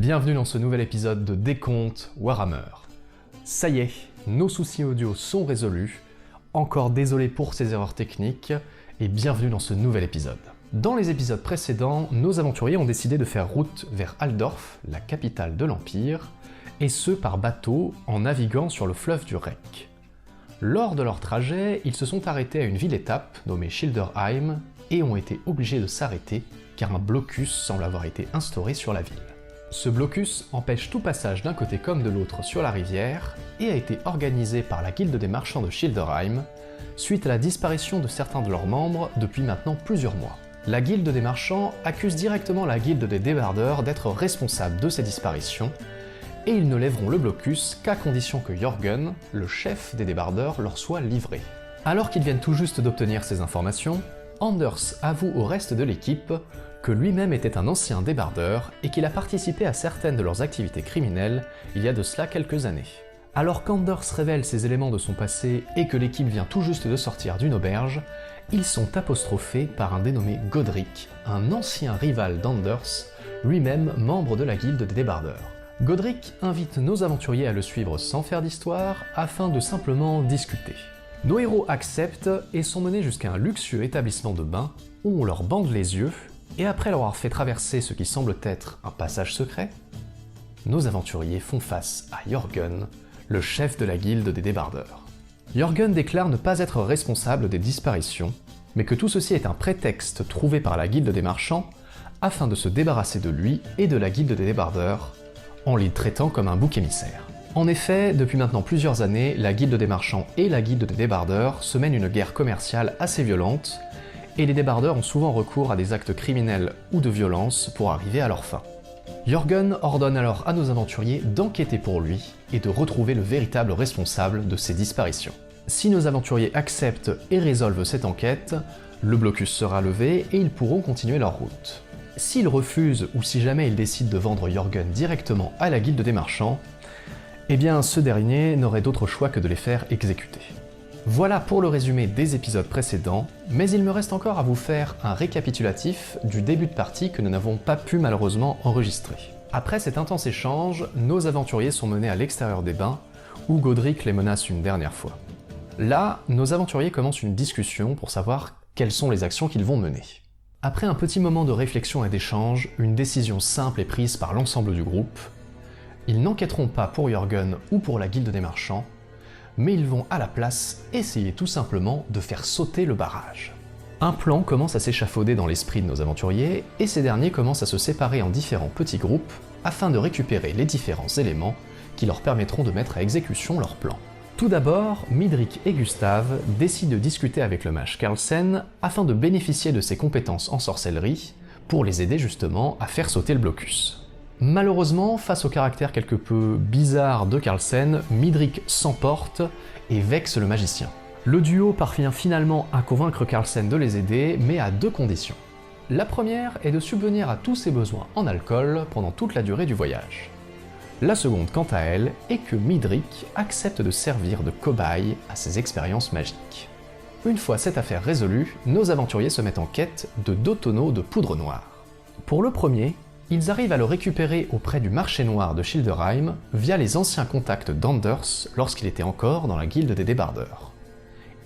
Bienvenue dans ce nouvel épisode de Décompte Warhammer. Ça y est, nos soucis audio sont résolus, encore désolé pour ces erreurs techniques, et bienvenue dans ce nouvel épisode. Dans les épisodes précédents, nos aventuriers ont décidé de faire route vers Altdorf, la capitale de l'Empire, et ce par bateau en naviguant sur le fleuve du Reck. Lors de leur trajet, ils se sont arrêtés à une ville-étape nommée Schilderheim et ont été obligés de s'arrêter car un blocus semble avoir été instauré sur la ville. Ce blocus empêche tout passage d'un côté comme de l'autre sur la rivière et a été organisé par la Guilde des marchands de Schilderheim suite à la disparition de certains de leurs membres depuis maintenant plusieurs mois. La Guilde des marchands accuse directement la Guilde des débardeurs d'être responsable de ces disparitions et ils ne lèveront le blocus qu'à condition que Jörgen, le chef des débardeurs, leur soit livré. Alors qu'ils viennent tout juste d'obtenir ces informations, Anders avoue au reste de l'équipe que lui-même était un ancien débardeur et qu'il a participé à certaines de leurs activités criminelles il y a de cela quelques années. Alors qu'Anders révèle ces éléments de son passé et que l'équipe vient tout juste de sortir d'une auberge, ils sont apostrophés par un dénommé Godric, un ancien rival d'Anders, lui-même membre de la guilde des débardeurs. Godric invite nos aventuriers à le suivre sans faire d'histoire afin de simplement discuter. Nos héros acceptent et sont menés jusqu'à un luxueux établissement de bain où on leur bande les yeux et après leur avoir fait traverser ce qui semble être un passage secret, nos aventuriers font face à Jörgen, le chef de la guilde des débardeurs. Jörgen déclare ne pas être responsable des disparitions, mais que tout ceci est un prétexte trouvé par la guilde des marchands afin de se débarrasser de lui et de la guilde des débardeurs, en les traitant comme un bouc émissaire. En effet, depuis maintenant plusieurs années, la guilde des marchands et la guilde des débardeurs se mènent une guerre commerciale assez violente, et les débardeurs ont souvent recours à des actes criminels ou de violence pour arriver à leur fin. Jörgen ordonne alors à nos aventuriers d'enquêter pour lui et de retrouver le véritable responsable de ces disparitions. Si nos aventuriers acceptent et résolvent cette enquête, le blocus sera levé et ils pourront continuer leur route. S'ils refusent ou si jamais ils décident de vendre Jörgen directement à la guilde des marchands, eh bien ce dernier n'aurait d'autre choix que de les faire exécuter. Voilà pour le résumé des épisodes précédents, mais il me reste encore à vous faire un récapitulatif du début de partie que nous n'avons pas pu malheureusement enregistrer. Après cet intense échange, nos aventuriers sont menés à l'extérieur des bains, où Godric les menace une dernière fois. Là, nos aventuriers commencent une discussion pour savoir quelles sont les actions qu'ils vont mener. Après un petit moment de réflexion et d'échange, une décision simple est prise par l'ensemble du groupe. Ils n'enquêteront pas pour Jörgen ou pour la guilde des marchands, mais ils vont à la place essayer tout simplement de faire sauter le barrage. Un plan commence à s'échafauder dans l'esprit de nos aventuriers, et ces derniers commencent à se séparer en différents petits groupes afin de récupérer les différents éléments qui leur permettront de mettre à exécution leur plan. Tout d'abord, Midric et Gustave décident de discuter avec le mage Carlsen afin de bénéficier de ses compétences en sorcellerie pour les aider justement à faire sauter le blocus. Malheureusement, face au caractère quelque peu bizarre de Carlsen, Midric s'emporte et vexe le magicien. Le duo parvient finalement à convaincre Carlsen de les aider, mais à deux conditions. La première est de subvenir à tous ses besoins en alcool pendant toute la durée du voyage. La seconde, quant à elle, est que Midric accepte de servir de cobaye à ses expériences magiques. Une fois cette affaire résolue, nos aventuriers se mettent en quête de 2 tonneaux de poudre noire. Pour le premier, ils arrivent à le récupérer auprès du marché noir de Schilderheim via les anciens contacts d'Anders lorsqu'il était encore dans la guilde des débardeurs.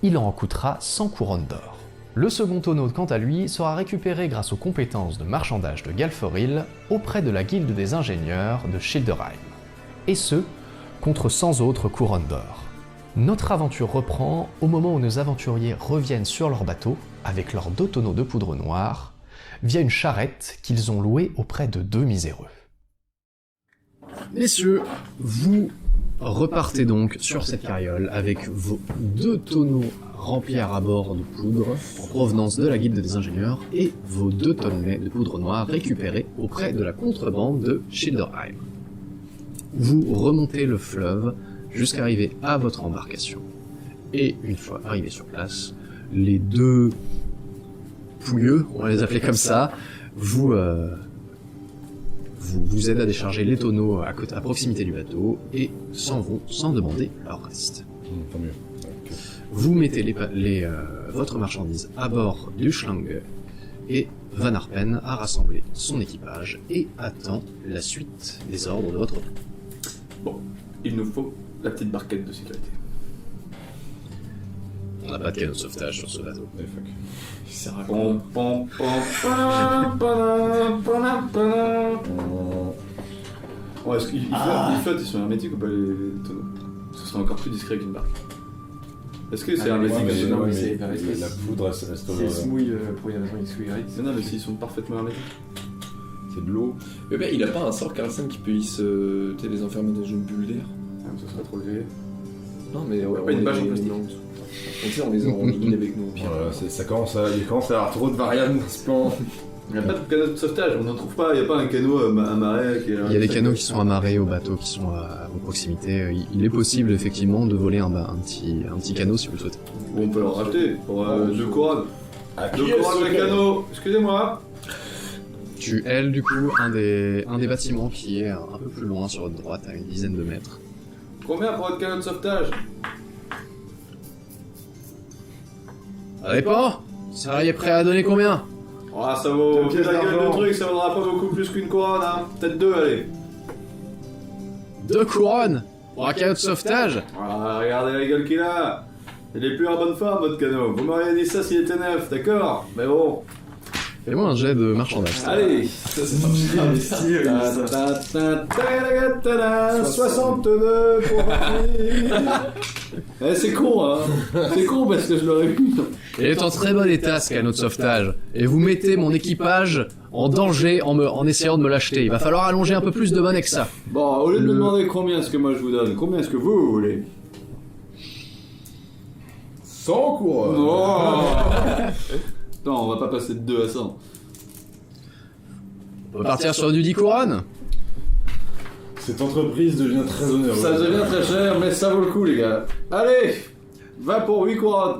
Il en coûtera 100 couronnes d'or. Le second tonneau, quant à lui, sera récupéré grâce aux compétences de marchandage de Galforil auprès de la guilde des ingénieurs de Schilderheim. Et ce, contre 100 autres couronnes d'or. Notre aventure reprend au moment où nos aventuriers reviennent sur leur bateau avec leurs 2 tonneaux de poudre noire, via une charrette qu'ils ont louée auprès de 2 miséreux. Messieurs, vous repartez donc sur cette carriole avec vos 2 tonneaux remplis à ras-bord de poudre en provenance de la guilde des ingénieurs et vos 2 tonnets de poudre noire récupérés auprès de la contrebande de Schilderheim. Vous remontez le fleuve jusqu'à arriver à votre embarcation. Et une fois arrivés sur place, les 2 pouilleux, on va les appeler comme ça, vous aident à décharger les tonneaux à proximité du bateau et s'en vont sans demander leur reste. Tant mieux. Vous mettez votre marchandise à bord du schlang et Van Harpen a rassemblé son équipage et attend la suite des ordres de votre plan. Bon, il nous faut la petite barquette de sécurité. On n'a pas de canot de sauvetage sur ce bateau. Eh, fuck. Il sert à quoi? Ouais, est-ce qu'ils flottent, ils sont hermétiques ou pas les tonneaux? Ce serait encore plus discret qu'une barque. Est-ce que c'est hermétique? Ouais, mais c'est- la poudre reste S'il se mouille pour une raison X ou Y. Mais non, mais s'ils sont parfaitement hermétiques. c'est de l'eau. Mais ben, il a pas un sort Carlsen qui peut les enfermer dans une bulle d'air. Ah, mais ça serait trop levé. Non, mais Ouais, pas une bâche en plastique. On les enregistre avec nous au pire. Voilà, ça commence à y avoir trop de variables dans ce plan. Il n'y a pas de canot de sauvetage, on n'en trouve pas, il n'y a pas un canot amarré qui est... Il y a des canots qui sont amarrés aux bateaux qui sont à vos proximités. Il est possible effectivement de voler un petit canot si vous le souhaitez. Bon, on peut leur racheter pour 2 couronnes. À 2 couronnes de canot. Excusez-moi. Tu ailes du coup un des bâtiments qui est un peu plus loin sur votre droite, à une dizaine de mètres. Combien pour votre canot de sauvetage? Réponds! Ça est prêt à donner combien? Ah, ça vaut... Deux pièces la gueule d'argent. de truc, ça vaudra pas beaucoup plus qu'une couronne, hein. Peut-être 2, allez. 2 couronnes! Pour un canot de sauvetage? Ah, regardez la gueule qu'il a. Il est plus en bonne forme, votre canot. Vous m'auriez dit ça s'il était neuf, d'accord? Mais bon. Fais-moi un jet de marchandage. Allez. Ça, c'est pas Investi, ça. 62 pour Eh, c'est con, hein. C'est con parce que je l'aurais vu. Il est en très bon état ce canot de sauvetage. Et vous mettez mon équipage en danger en essayant de me l'acheter. Il va falloir allonger un peu plus de monnaie que ça. Bon, au lieu de me demander combien est-ce que moi je vous donne, combien est-ce que vous voulez? 100 couronnes. Oh. Non, on va pas passer de 2 à 100. On peut partir sur du 10 couronnes? Cette entreprise devient très onéreuse. Ça devient très cher, mais ça vaut le coup, les gars. Allez, va pour 8 couronnes.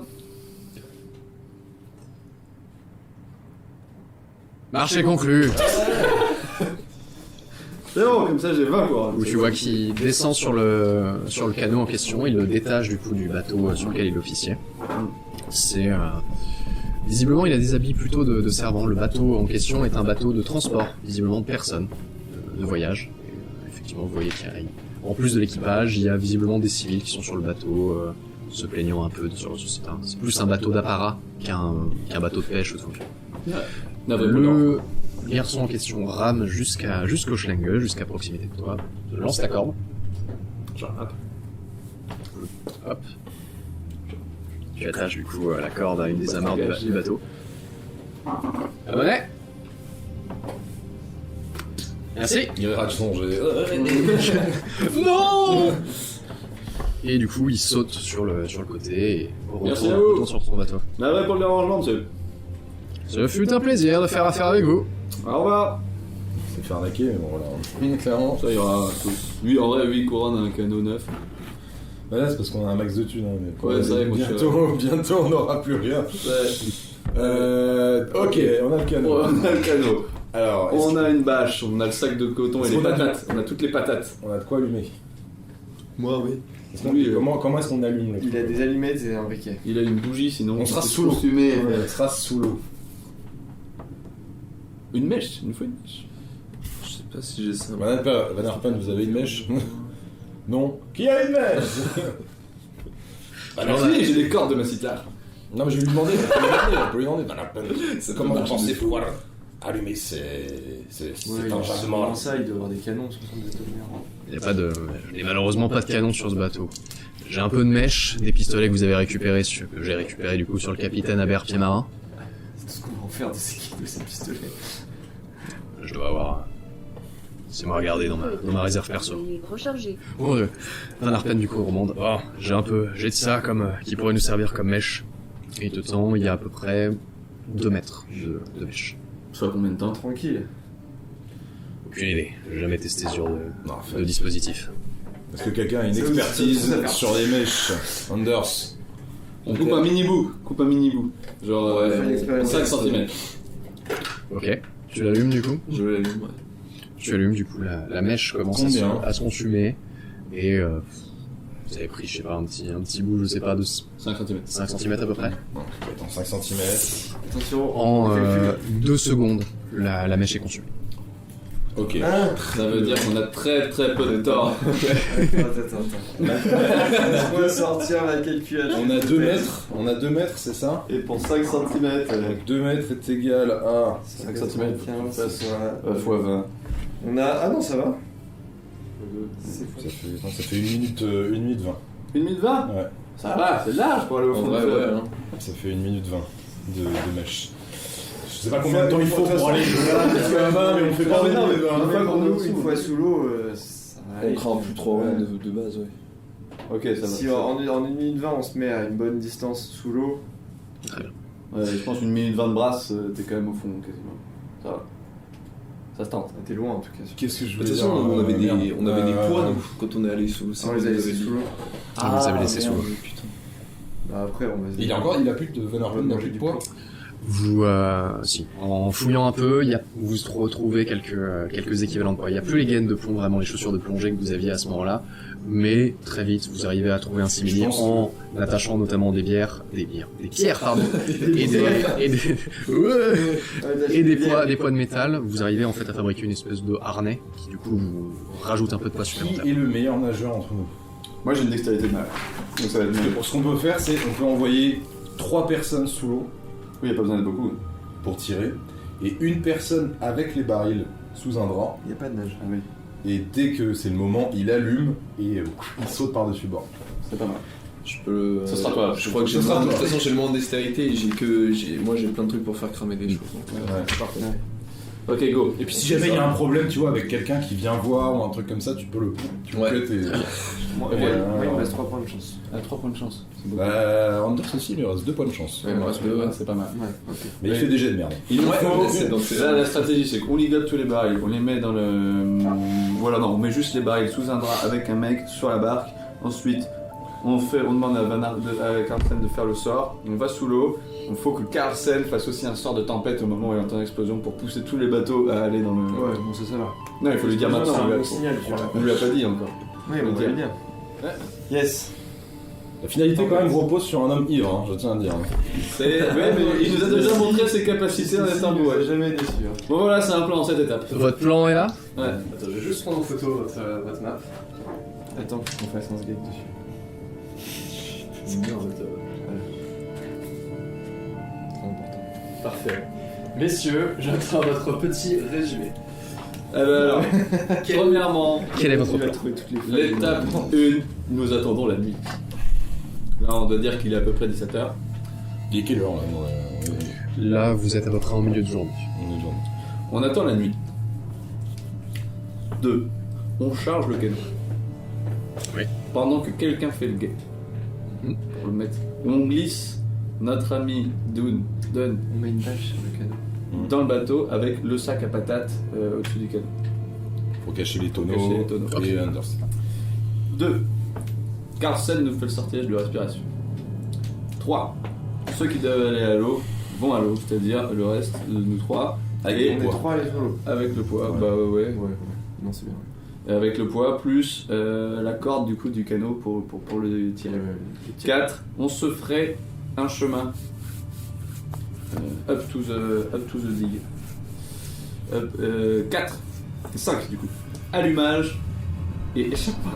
Marché conclu. C'est bon, comme ça j'ai 20 couronnes. Où tu vois qu'il descend sur le canot en question, il le détache du coup du bateau sur lequel il officiait. C'est visiblement il a des habits plutôt de servant. Le bateau en question est un bateau de transport, visiblement de personnes, de voyage. Et, effectivement, vous voyez qu'il y a, en plus de l'équipage, il y a visiblement des civils qui sont sur le bateau, se plaignant un peu sur c'est plus un bateau d'apparat qu'un bateau de pêche ou de fonction. Le garçon en question rame jusqu'au Schlenge, jusqu'à proximité de toi. Lance ta corde. Hop. Tu attaches du coup la corde à une des amarres du bateau. La monnaie. Merci. Il rate son jet. Non. Et du coup, il saute sur le côté et Merci à vous. retourne sur son bateau. Navré pour le dérangement, monsieur. Ce fut un plaisir de faire affaire avec vous. Au revoir. C'est fait arnaquer, mais bon voilà. Clairement. Ça ira tous. Lui, en vrai, 8 couronnes, un canot neuf. Voilà, c'est parce qu'on a un max de thunes. Hein, mais Ouais, c'est vrai, moi, bientôt, on n'aura plus rien. Ok, on a le canot. On a le canot. Alors, On a une bâche, on a le sac de coton et Est-ce les qu'on a- patates. On a toutes les patates. on a de quoi allumer. Moi, oui. Oui, Comment est-ce qu'on allume le Il a des allumettes et un briquet. Il a une bougie, sinon On sera peut sous l'eau. consumer. On sera sous l'eau. Une mèche, une fois une mèche. Je sais pas si j'ai ça. Van Harpen, vous avez une mèche? Non. Qui a une mèche? Ah, merci, j'ai des cordes de ma cithare. Non, mais je vais lui demander. On peut lui demander. Van Harpen, comment vous pensez pouvoir allumer c'est Ouais, enjambement? ça, il doit avoir des canons, 62 tonnerres. Il n'y a pas de, je n'ai malheureusement pas de canon sur ce bateau. J'ai un peu de mèche, des pistolets que vous avez récupérés, que j'ai récupérés du coup sur le capitaine Albert Pied-Marin. C'est tout ce qu'on va en faire de ces pistolets. Je dois avoir. C'est-moi regarder dans ma réserve perso. Recharger. Oh, Van Harpen du coup remonte. Oh, j'ai de ça comme qui pourrait nous servir comme mèche. Et de temps, il y a à peu près 2 mètres de mèche. Soit combien de temps? Tranquille. Aucune idée. J'ai jamais testé sur Non, de dispositif. Est-ce que quelqu'un a une C'est expertise aussi- sur les mèches? Anders. On coupe un mini bout. Coupe un mini bout. Genre Ouais, faut une expérience. 5 cm. Ok. Tu l'allumes du coup? Je l'allume, ouais. Tu allumes du coup la mèche commence Combien à se consumer et Vous avez pris, je sais pas, un petit bout, je sais pas, de 5 cm. 5 cm à peu près. Dans 5 cm. Attention, En on calcule. 2 secondes, la mèche est consumée. Ok. Ça veut dire qu'on a très très peu de temps. Attends. On va sortir la calculette. On a 2 mètres, c'est ça? Et pour 5 cm, Donc 2 mètres est égal à... 5 cm, 15 fois 20. On a. Ah non, ça va. Ça fait 1 minute 20. 1 minute 20 Ouais. Ça va, c'est large pour aller au fond En vrai, du fleuve. ouais, hein. Ça fait 1 minute 20 de mèche. Je sais pas combien de temps il faut pour aller jusqu'à 20, mais on fait pas mais non, mais de une fois qu'on est au-dessous, une fois sous l'eau, ça va On aller. craint plus 3 rounds de base, ouais. Ok, ça va. Si en 1 minute 20 on se met à une bonne distance sous l'eau, Ouais, je pense 1 minute 20 de brasse, t'es quand même au fond quasiment. Ça va. Ça se tente. t'es loin en tout cas. Qu'est-ce que je De veux toute dire façon, on avait des Merde. poids nous, quand on est allé sous l'eau. On les a laissés sous l'eau. Ah, vous avez laissé sous l'eau. Putain. Bah après, on va se Il a plus de Van Orpen, il a plus de poids. Vous, si, en fouillant un peu, vous retrouvez quelques équivalents de poids. Il n'y a plus les gaines de plomb, vraiment les chaussures de plongée que vous aviez à ce moment-là, mais très vite vous arrivez à trouver un simili en attachant notamment des pierres, pardon, et des poids de métal. Vous arrivez en fait à fabriquer une espèce de harnais qui du coup vous rajoute un peu de poids supplémentaire. Qui est le meilleur nageur entre nous? Moi j'ai une dextérité de mal. Donc ça va être mieux. Ce qu'on peut faire, c'est on peut envoyer 3 personnes sous l'eau Oui, y a pas besoin d'être beaucoup. pour tirer, et une personne avec les barils sous un drap, Il n'y a pas de nage. Ah oui, et dès que c'est le moment, il allume et il saute par-dessus bord. c'est pas mal. Je peux. Ce sera toi. Je crois que j'ai Ce sera de toute toi. façon, j'ai le moins de dextérité et moi j'ai plein de trucs pour faire cramer des choses. Donc, Parfait. Ok, go. Et puis si jamais il y a un problème, tu vois, avec quelqu'un qui vient voir ou un truc comme ça, tu peux le Ouais. cut et... Moi, Ouais, il me reste 3 points de chance. À 3 points de chance. C'est beaucoup. Bah, Anders aussi, il lui reste 2 points de chance. Ouais, il me reste deux, ouais. C'est pas mal. Ouais, ok. Mais il fait des jets de merde. Il nous Ouais, faut. c'est donc c'est- Là, la stratégie, c'est qu'on ligote tous les barils, on les met dans le. Voilà, non, on met juste les barils sous un drap avec un mec sur la barque. Ensuite, on demande à Carlsen de faire le sort. On va sous l'eau. Il faut que Carlsen fasse aussi un sort de tempête au moment où il entend l'explosion pour pousser tous les bateaux à aller dans le. Ouais, bon, c'est ça là. Non, il faut lui dire maintenant. C'est un on lui a- bon signal, tu vois. On lui a pas dit encore. Oui, Faut on le va dire. bien. Ouais. Yes. La finalité, quand même, repose sur un homme ivre, hein, je tiens à dire. Ouais, mais il nous a déjà montré ses capacités en étant beau. Ouais, jamais déçu. Hein. Bon, voilà, c'est un plan en cette étape. Votre plan est là? Ouais. Attends, je vais juste prendre en photo votre map. Attends, faut qu'on fasse un skate dessus. C'est bien en fait. Très important. Parfait. Messieurs, j'attends votre petit résumé. Alors, premièrement, Quel est votre Tu vas plan? trouver toutes les feuilles. l'étape 1, nous attendons la nuit. Là, on doit dire qu'il est à peu près 17h. Il est quelle heure, là? Là, vous êtes à peu près en milieu de journée. On est devant. On attend la nuit. 2. On charge le canot. Oui. Pendant que quelqu'un fait le guet. Pour le mettre. On glisse notre ami Dunn On met une page sur le canot. dans le bateau avec le sac à patates au-dessus du canot. Faut cacher les tonneaux, cacher les tonneaux. et Anders. 2. Carlsen nous fait le sortilège de respiration. 3. Ceux qui doivent aller à l'eau vont à l'eau, c'est-à-dire le reste, nous 3. Avec Et le On est poids. 3 à les solo. avec le poids, Ouais. bah ouais. Ouais, ouais. Non, c'est bien. Et avec le poids plus la corde du coup du canot pour le tirer. 4. On se ferait un chemin up to the dig. 4. 5 du coup. Allumage et échappement.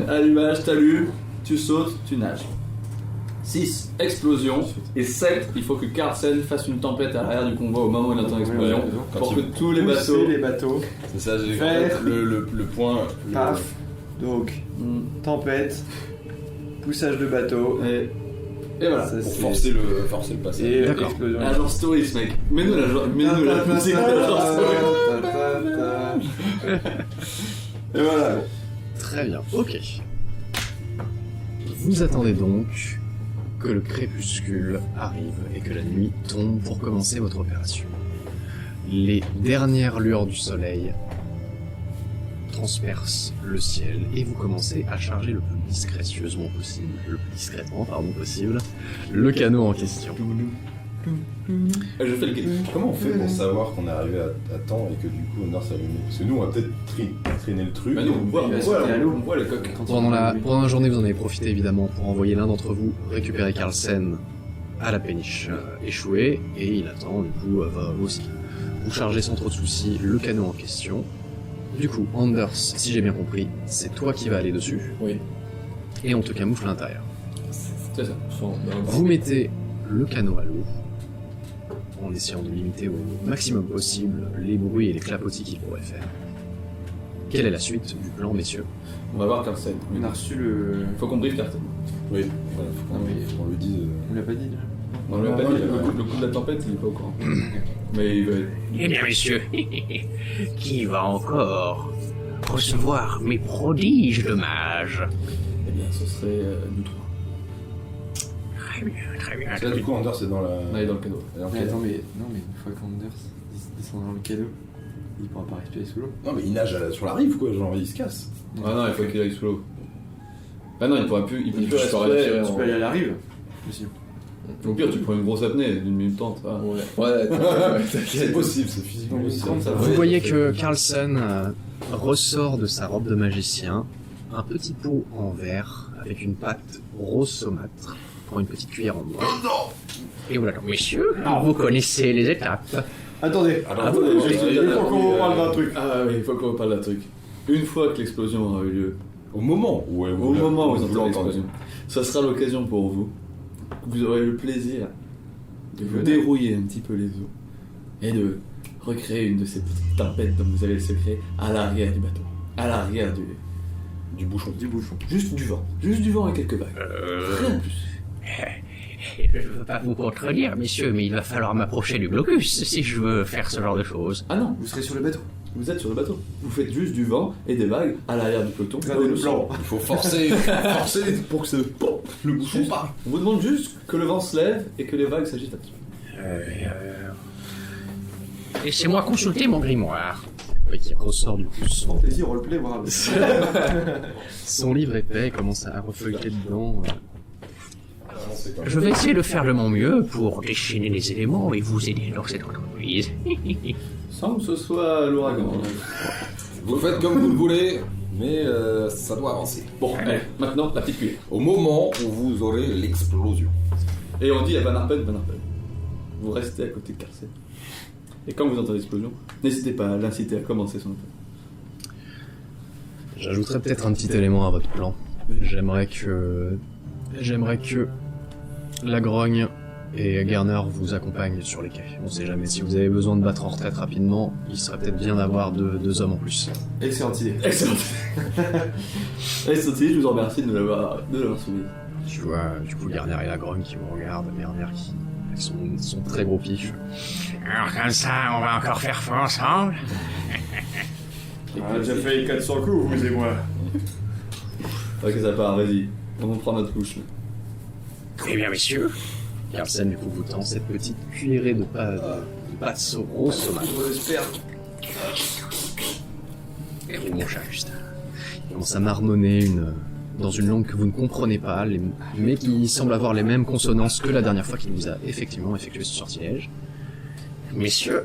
Allumage, t'allumes, tu sautes, tu nages. 6. Explosion. Et 7. Il faut que Carlsen fasse une tempête à l'arrière du convoi au moment où il entend l'explosion. Ouais, Quand Pour il- que tous les Pousser bateaux. les bateaux. C'est ça, j'ai Faire. le point. Paf. Donc, Mm. tempête. Poussage de bateau. Et voilà. Ça, Pour c'est- forcer le passage. Et D'accord. explosion. Agence Stories, mec. Mets-nous la musique de l'agence Stories. Et voilà. Très bien, ok. Vous attendez donc que le crépuscule arrive et que la nuit tombe pour commencer votre opération. Les dernières lueurs du soleil transpercent le ciel et vous commencez à charger le plus discrètement possible, le canot en question. Je fais le guet. Comment on fait pour savoir qu'on est arrivé à temps et que du coup Honor s'est allumé? Parce que nous on va peut-être traîner le truc. Bah nous, on voit les coques. Pendant la journée, vous en avez profité évidemment pour envoyer l'un d'entre vous récupérer Carlsen à la péniche échouée, et il attend, du coup, va aussi. Vous chargez sans trop de soucis le canot en question. Du coup, Anders, si j'ai bien compris, c'est toi qui vas aller dessus, Oui. et on te camoufle à l'intérieur. C'est ça. Vous mettez le canot à l'eau, en essayant de limiter au maximum possible les bruits et les clapotis qu'il pourrait faire. Quelle est la suite du plan, messieurs? On va voir Carlsen. On a reçu le. Faut qu'on briefe Carlsen. Oui. Voilà, faut Ah qu'on... oui, On lui dit. on l'a pas dit déjà. On lui a pas dit, le coup de la tempête, il est pas au courant. Mais il va être... Eh bien, messieurs, qui va encore recevoir mes prodiges de mage? Eh bien, ce serait nous trois. Très bien, très bien. Là du coup Honor c'est dans la. On est dans le canot. elle est en Mais quelle- attends, mais une fois qu'Anders descend dans le canot, il pourra pas respirer sous l'eau. Non mais il nage sur la rive quoi, genre il se casse. Ah non, il faut qu'il aille sous l'eau. Ah non, il pourra plus, il peut plus peux respirer. respirer, Tu peux aller à la rive aussi. Au pire, tu prends une grosse apnée d'une minute 30, ça. Ouais, C'est possible, c'est physiquement possible. Vous voyez que Carlsen ressort de sa robe de magicien un petit pot en verre avec une pâte rose saumâtre, prend une petite cuillère en bois. Et voilà, donc, messieurs, vous connaissez les étapes. Attendez, Alors, il faut qu'on parle d'un truc. Ah oui, il faut qu'on parle d'un truc. Une fois que l'explosion aura eu lieu, au moment où au moment où vous entendez l'explosion, ça sera l'occasion pour vous, vous aurez le plaisir de vous dérouiller un petit peu les os et de recréer une de ces petites tempêtes dont vous avez le secret à l'arrière du bateau, à l'arrière du bouchon. juste du vent et quelques vagues. Rien de plus. Je ne veux pas vous contredire, messieurs, mais il va falloir m'approcher du blocus si je veux faire ce genre de choses. Ah non, Vous serez sur le bateau. vous êtes sur le bateau. Vous faites juste du vent et des vagues à l'arrière du peloton. Regardez le plan. Il faut forcer pour que le bouchon part. On vous demande juste que le vent se lève et que les vagues s'agitent un petit peu. Laissez-moi consulter mon grimoire. Oui, qui ressort du coup Fantasy roleplay, voilà. son livre épais et commence à refeuilleter dedans. Je vais essayer de faire de mon mieux pour déchaîner les éléments et vous aider dans cette entreprise. Sans que ce soit l'ouragan. Vous faites comme vous le voulez, mais ça doit avancer. Bon, allez, maintenant la petite cuillère. Au moment où vous aurez l'explosion. Et on dit à Van Arpen. Vous restez à côté de Carlsen. Et quand vous entendez l'explosion, n'hésitez pas à l'inciter à commencer son attaque. J'ajouterais peut-être un petit élément à votre plan. J'aimerais que la grogne et Garner vous accompagnent sur les quais. On sait jamais, si vous avez besoin de battre en retraite rapidement, il serait peut-être bien d'avoir deux hommes en plus. Excellente idée. Excellent. Excellent, je vous en remercie de l'avoir soumis. Tu vois, du coup, Garner et la grogne qui vous regardent, Garner qui, avec son très gros piche. Alors comme ça, on va encore faire feu ensemble. On a déjà fait 400 coups, vous et moi. Ok, ça part, vas-y. On prend notre couche. Là. Eh bien, messieurs, Carlsen, du coup, vous tend cette petite cuillerée de pâte rose saumâtre. et vous, mon cher Justin. Il commence à marmonner dans une langue que vous ne comprenez pas, mais qui semble avoir les mêmes consonances que la dernière fois qu'il vous a effectivement effectué ce sortilège. Messieurs,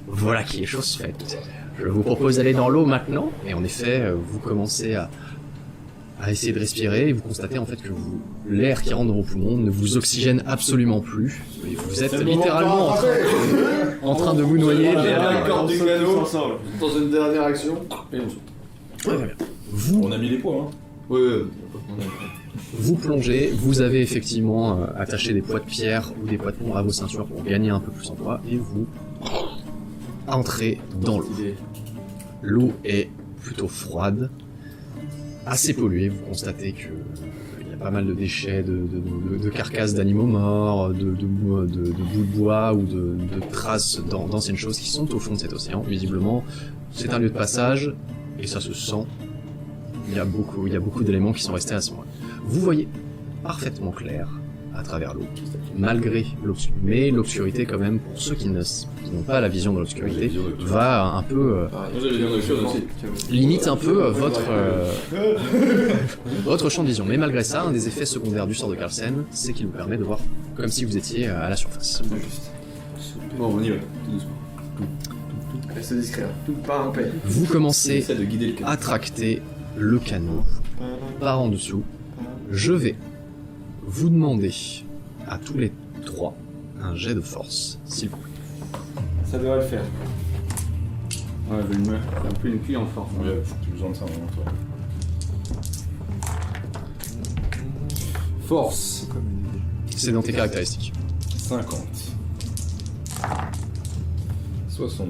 voilà qui est chose faite. Je vous propose d'aller dans l'eau maintenant. Et en effet, vous commencez à essayer de respirer, et vous constatez en fait que l'air qui rentre dans vos poumons ne vous oxygène absolument plus. Et vous êtes littéralement en train de vous noyer. la corde du canot, ensemble. dans une dernière action, et on saute. Très bien. Vous, On a mis les poids, hein. Ouais. vous plongez, vous avez effectivement attaché des poids de pierre ou des poids de plomb à vos ceintures pour gagner un peu plus en poids, et vous entrez dans l'eau. L'eau est plutôt froide, assez polluée. Vous constatez que il y a pas mal de déchets, de carcasses d'animaux morts, de bouts de bois ou de traces d'anciennes choses qui sont au fond de cet océan. Visiblement, c'est un lieu de passage et ça se sent. Il y a beaucoup d'éléments qui sont restés à ce moment-là. Vous voyez parfaitement clair à travers l'eau, malgré l'obscurité. Mais l'obscurité, quand même, pour ceux qui n'ont pas la vision de l'obscurité, va un peu Moi j'avais bien aussi. limite un peu votre champ de vision. Mais malgré ça, un des effets secondaires du sort de Carlsen, c'est qu'il vous permet de voir comme si vous étiez à la surface. Bon, on y va, tout doucement. Reste discret, hein. Tout pas un paix. Vous commencez Essaie de guider le canot. à tracter le canot par en dessous. Je vais vous demander à tous les trois un jet de force, s'il vous plaît. Ça devrait le faire. Ouais, mais c'est un peu une pluie en force. Ouais, faut que tu besoin de ça, vraiment, toi. Force. C'est dans tes caractéristiques. 50. 62.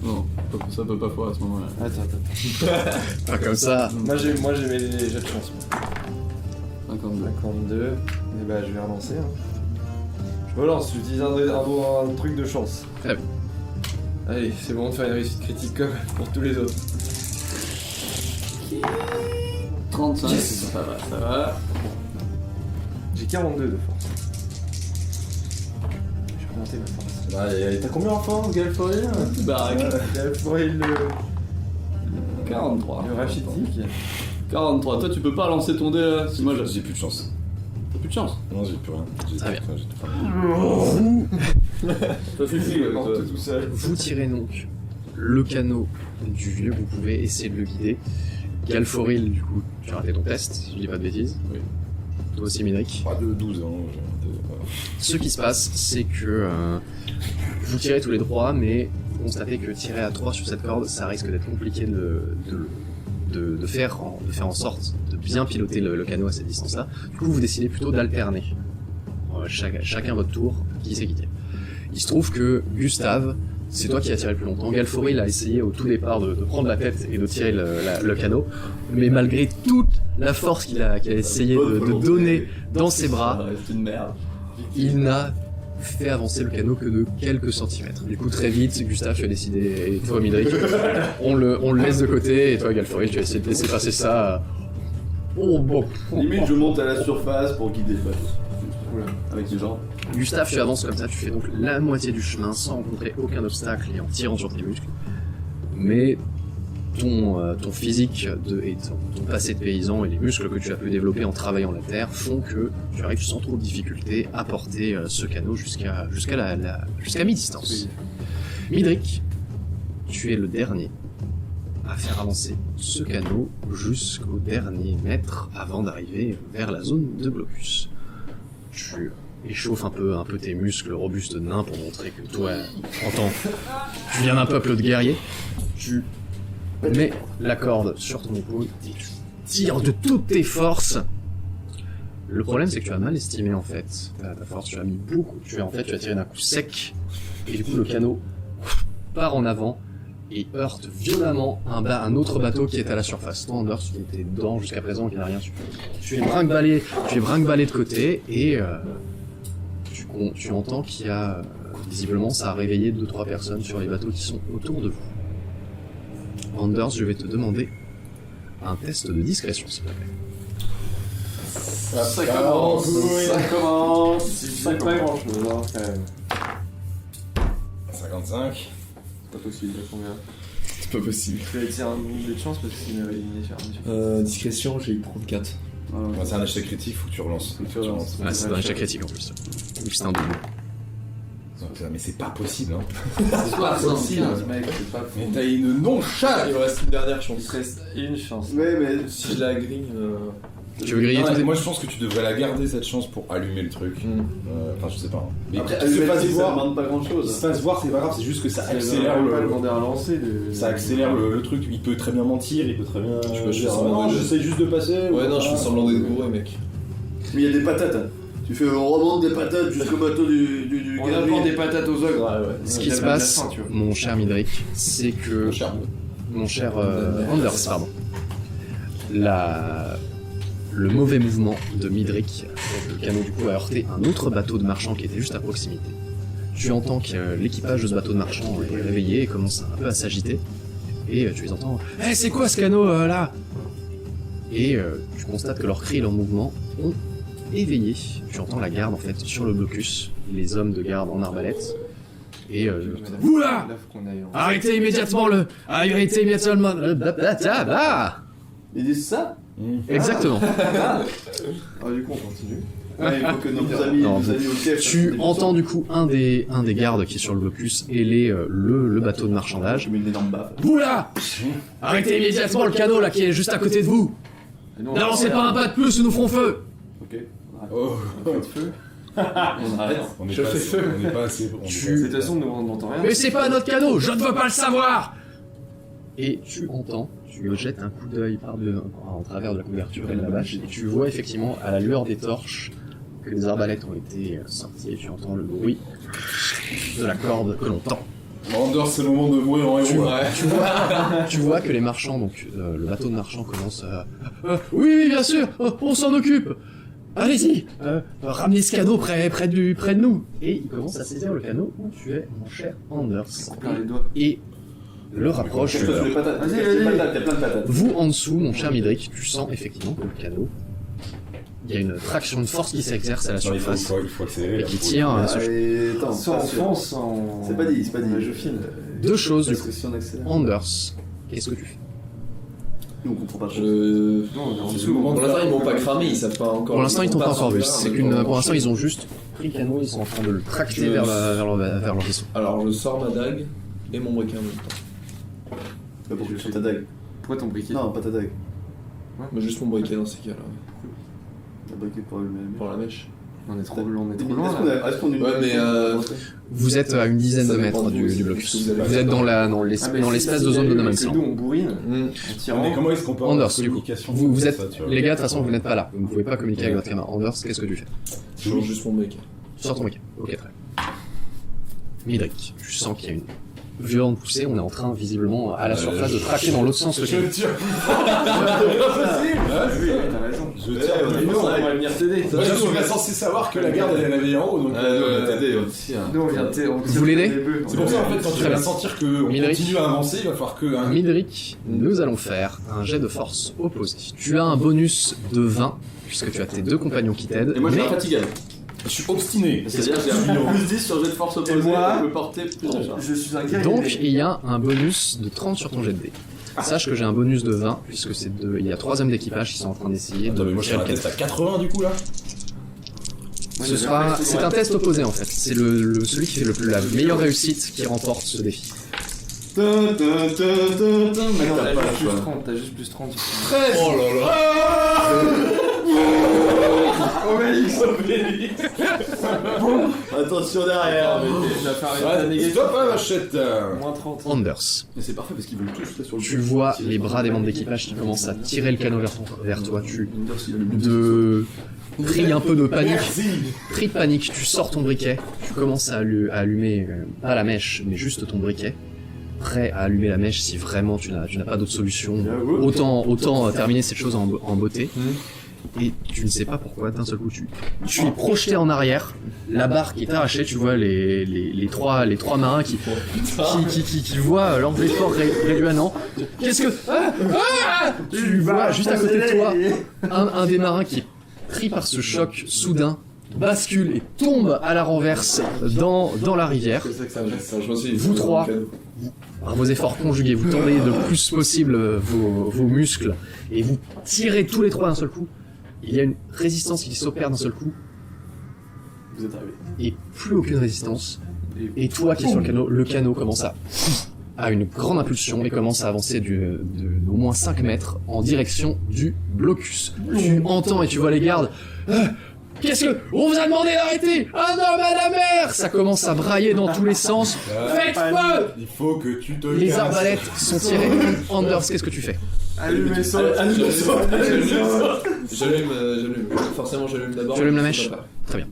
Non, ça peut pas foirer à ce moment-là. Attends. Pas comme ça. Moi j'ai mes jets de chance. 52. 52. Et bah je vais relancer. Hein. Je relance, j'utilise un truc de chance. Très bien. Allez, c'est bon de faire une réussite critique comme pour tous les autres. 35. Yes. Ça va, ça va. J'ai 42 de force. Je vais remonter ma force. T'as combien enfants, Galforil? Baraque. Le 43. rachitique. 43. Toi, tu peux pas lancer ton dé là. Si moi, J'ai plus de chance. T'as plus de chance. Non, j'ai plus rien. Très bien. J'ai tout fait. Ça suffit, ouais, toi. Tout seul. Vous tirez donc le canot du vieux, vous pouvez essayer de le guider. Galforil, du coup, tu as raté ton test, si je dis pas de bêtises. Oui. Toi aussi, Médric. Pas de 12, hein. Ce qui se passe, c'est que vous tirez tous les trois, mais vous constatez que tirer à 3 sur cette corde, ça risque d'être compliqué de faire en sorte de bien piloter le canot à cette distance-là. Du coup, vous décidez plutôt d'alterner. Chacun votre tour, qui c'est qui tire. Il se trouve que Gustave, c'est toi qui as tiré le plus longtemps. Galforil a essayé au tout départ de prendre la tête et de tirer le canot, mais malgré toute la force qu'il a essayé de donner dans ses bras, C'est une merde. il n'a fait avancer le canot que de quelques centimètres. Du coup, très vite, Gustave, tu as décidé, et toi, Midric, on le laisse de côté, et toi, Galforil, tu as essayé de laisser passer ça. Oh, bon. Limite, je monte à la surface pour guider le bateau. Avec les gens. Gustave, tu avances comme ça, tu fais donc la moitié du chemin sans rencontrer aucun obstacle et en tirant sur tes muscles. Mais ton physique et ton passé de paysan et les muscles que tu as pu développer en travaillant la terre font que tu arrives sans trop de difficulté à porter ce canot jusqu'à mi-distance. Midric, tu es le dernier à faire avancer ce canot jusqu'au dernier mètre avant d'arriver vers la zone de blocus. Tu échauffes un peu tes muscles robustes de nain pour montrer que toi, tu viens d'un peuple de guerriers. Tu mets la corde sur ton épaule et tu tires de toutes tes forces. Le problème, c'est que tu as mal estimé en fait ta force. Tu as mis beaucoup. Tu as tiré d'un coup sec et du coup le canot part en avant et heurte violemment un autre bateau qui est à la surface. Toi, Anders, qui était dedans jusqu'à présent, qui n'a rien su. Tu es brinque-ballé de côté et tu entends qu'il y a visiblement ça a réveillé 2-3 personnes sur les bateaux qui sont autour de vous. Anders, je vais te demander un test de discrétion, s'il te plaît. Ça commence. Ça commence. C'est pas grand chose, hein, quand même. 55. C'est pas possible. Combien? C'est pas possible. Je vais tirer un double de chance parce que c'est une éliminé sur Discrétion, j'ai eu 34. Quand c'est un échec critique, faut que tu relances. Ah, c'est un échec critique en plus. Vu que c'est un double. Mais c'est pas possible, hein. C'est pas possible, mec. C'est pas Mais t'as une non-chat. Il me reste une dernière chance. Il te reste une chance. Ouais, mais Si je la grille. Tu veux griller Non, tout mais moi je pense que tu devrais la garder cette chance pour allumer le truc. Enfin, je sais pas. Mais après, qu'il se fasse ça voir, demande pas grand qu'il se chose. fasse voir, c'est pas grave, c'est juste que ça accélère On va le. demander un lancer. Ça accélère le truc. Il peut très bien mentir, il peut très bien. Je peux dire, faire semblant non, de- j'essaie juste de passer. Ouais, non, je fais semblant d'être bourré, mec. Mais il y a des patates. Hein. Tu fais on remonte des patates jusqu'au bateau du On apporte des patates aux ogres. Ce qui se passe, mon cher Midric, c'est que... Mon cher Anders, pardon. Le mauvais mouvement de Midric, le canot du coup a heurté un autre bateau de marchand qui était juste à proximité. Tu entends que l'équipage de ce bateau de marchand est réveillé et commence un peu à s'agiter. Et tu les entends « Hey, c'est quoi ce canot là ?» Et tu constates que leurs cris et leurs mouvements ont éveillé. Tu entends la garde en fait sur le blocus, les hommes de garde en arbalète. Et vous là, Là, faut qu'on aille en... arrêtez immédiatement le tabac. Ils disent ça? Exactement. Ah, du coup, on continue. Ouais, il faut que nos amis, Non, nos amis au chef. Tu entends du coup un des gardes qui est sur le blocus et le bateau de marchandage. Je mets une énorme baffe. Vous là, arrêtez immédiatement le canot là qui est juste à côté de vous. N'avancez pas un pas de plus ou nous ferons feu. Ok. Oh, On arrête. on n'est Je pas, fais assez- feu. on n'est pas assez. On est Tu- pas De assez- toute façon, nous, on n'entend rien. Mais c'est pas notre canot, je ne veux pas le savoir. Et tu entends, tu jettes un coup d'œil en travers de la couverture et de la bâche, et tu vois effectivement à la lueur des torches que les arbalètes ont été sorties, et tu entends le bruit de la corde que l'on tend. Anders, c'est le moment de mourir en héros. là. Tu vois que les marchands, donc le bateau de marchands commence oui, bien sûr, on s'en occupe. Allez-y, ramenez ce canot près de nous. Et il commence à saisir le canot où tu es, mon cher Anders. Plein les doigts. Et le rapproche. Cache-toi sous les patates. Vas-y, Cache les vas-y. patates, il y a plein de patates. Vous en dessous, mon cher Midrick, tu sens effectivement que le canot, il y a une traction, une force qui s'exerce à la Non, il faut, surface il faut accélérer. et là, qui faut- tire ce Allez, attends, Soit pas en sûr. France, en... C'est pas dit, c'est pas dit. Je filme. deux choses du Parce coup. que si on accélère. Anders, qu'est-ce que tu fais? Nous, on comprend pas trop. Non, on est en C'est dessous. le moment de Pour l'instant, ils m'ont pas cramé, ils savent pas encore. Pour l'instant, ils t'ont pas encore vu. sur le C'est terrain, qu'une, mais pour l'instant, ils ont juste pris le canot, ils sont en train de le tracter vers leur vaisseau. Alors, je sors ma dague et mon briquet en même temps. Bah, pour que tu sur ta dague. Pourquoi ton briquet? Non, pas ta dague. Mais juste mon briquet dans ces cas-là. Ta briquet pour allumer la mèche. Pour la mèche. On est trop Est-ce loin qu'on là. a- est-ce qu'on a une- Ouais, mais, Vous êtes à une dizaine Ça de dépend mètres de vous, du c'est blocus. ce que vous avez Vous êtes dans Ah, l'espèce de zone de no man's Nous, land. on bourrine en Mais tirant. comment est-ce qu'on peut avoir Anders, une du coup. communication Vous comme êtes, ça, tu vois les gars, de toute façon, vous n'êtes pas là. Vous ne pouvez pas communiquer avec votre camarade. Anders, qu'est-ce que tu fais? Je change juste mon briquet. Tu sors ton briquet. Ok, très bien. Midrick, tu sens qu'il y a une violente poussée. On est en train, visiblement, à la surface, de traquer dans l'autre sens le canot. Je tire. Oui, t'as raison. Je tire. Nous, on va venir t'aider. Je suis censé savoir que la garde elle est naviguée en haut, donc. Nous, on va t'aider, on tire. Nous, on vient t'aider. Vous voulez l'aider? C'est pour ça en fait quand tu Très vas bien. sentir qu'on Midrick. continue à avancer, il va falloir que. Midrick, nous allons faire un jet de force opposé. Tu as un bonus de 20, puisque tu as tes deux compagnons qui t'aident. Et moi, je mais suis fatigué. Je suis obstiné. C'est-à-dire que j'ai un plus 10 sur le jet de force opposé et moi, je peux porter plus de charge. Je suis un guerrier. donc il y a un bonus de 30 sur ton jet de dés. Sache que j'ai un bonus de 20, puisque il y a 3 hommes d'équipage qui sont en train d'essayer Attends, de mais moi je fais tirer un le test canot. à 80 du coup là. C'est un test opposé en fait. C'est celui qui fait la meilleure réussite qui remporte ce défi. Mec, Non, t'as t'as pas juste le plus choix. 30, t'as juste plus 30. Oh là là. Attention derrière. Je vais faire un Ouais, négatif. stop hein, Machette. Moins 30. Anders, Mais c'est parfait parce qu'ils veulent tous là sur le tu vois les bras des membres d'équipage qui commencent à tirer le canot vers toi. Tu pris un peu de panique. Pris de panique, tu sors ton briquet, tu commences à allumer, pas la mèche, mais juste ton briquet, prêt à allumer la mèche si vraiment tu n'as pas d'autre solution. Autant terminer cette chose en beauté. Et tu ne sais pas pourquoi, d'un seul coup, tu es projeté en arrière, la barque est arrachée, tu vois les trois marins qui voient leur effort réduit à néant. Qu'est-ce que... Tu vois juste à côté de toi un des marins qui est pris par ce choc soudain, bascule et tombe à la renverse dans la rivière. C'est ça que ça, je me suis dit, Vous trois, par vos efforts conjugués, vous tendez le plus possible vos muscles et vous tirez tous les trois d'un seul coup. Il y a une résistance qui s'opère d'un seul coup Vous êtes arrivés. et plus aucune résistance. Et toi qui es sur le canot commence à une grande impulsion et commence à avancer d'au moins 5 mètres en direction du blocus. Tu entends et tu vois les gardes. Qu'est-ce que... On vous a demandé d'arrêter! Un homme à la mer! Ça commence à brailler dans tous les sens. Faites feu! Il faut que tu te Les casses. arbalètes sont tirées. Anders, qu'est-ce que tu fais? Allumez ça. J'allume. Forcément, j'allume d'abord. Tu allumes la mais mèche? c'est pas grave. Très bien.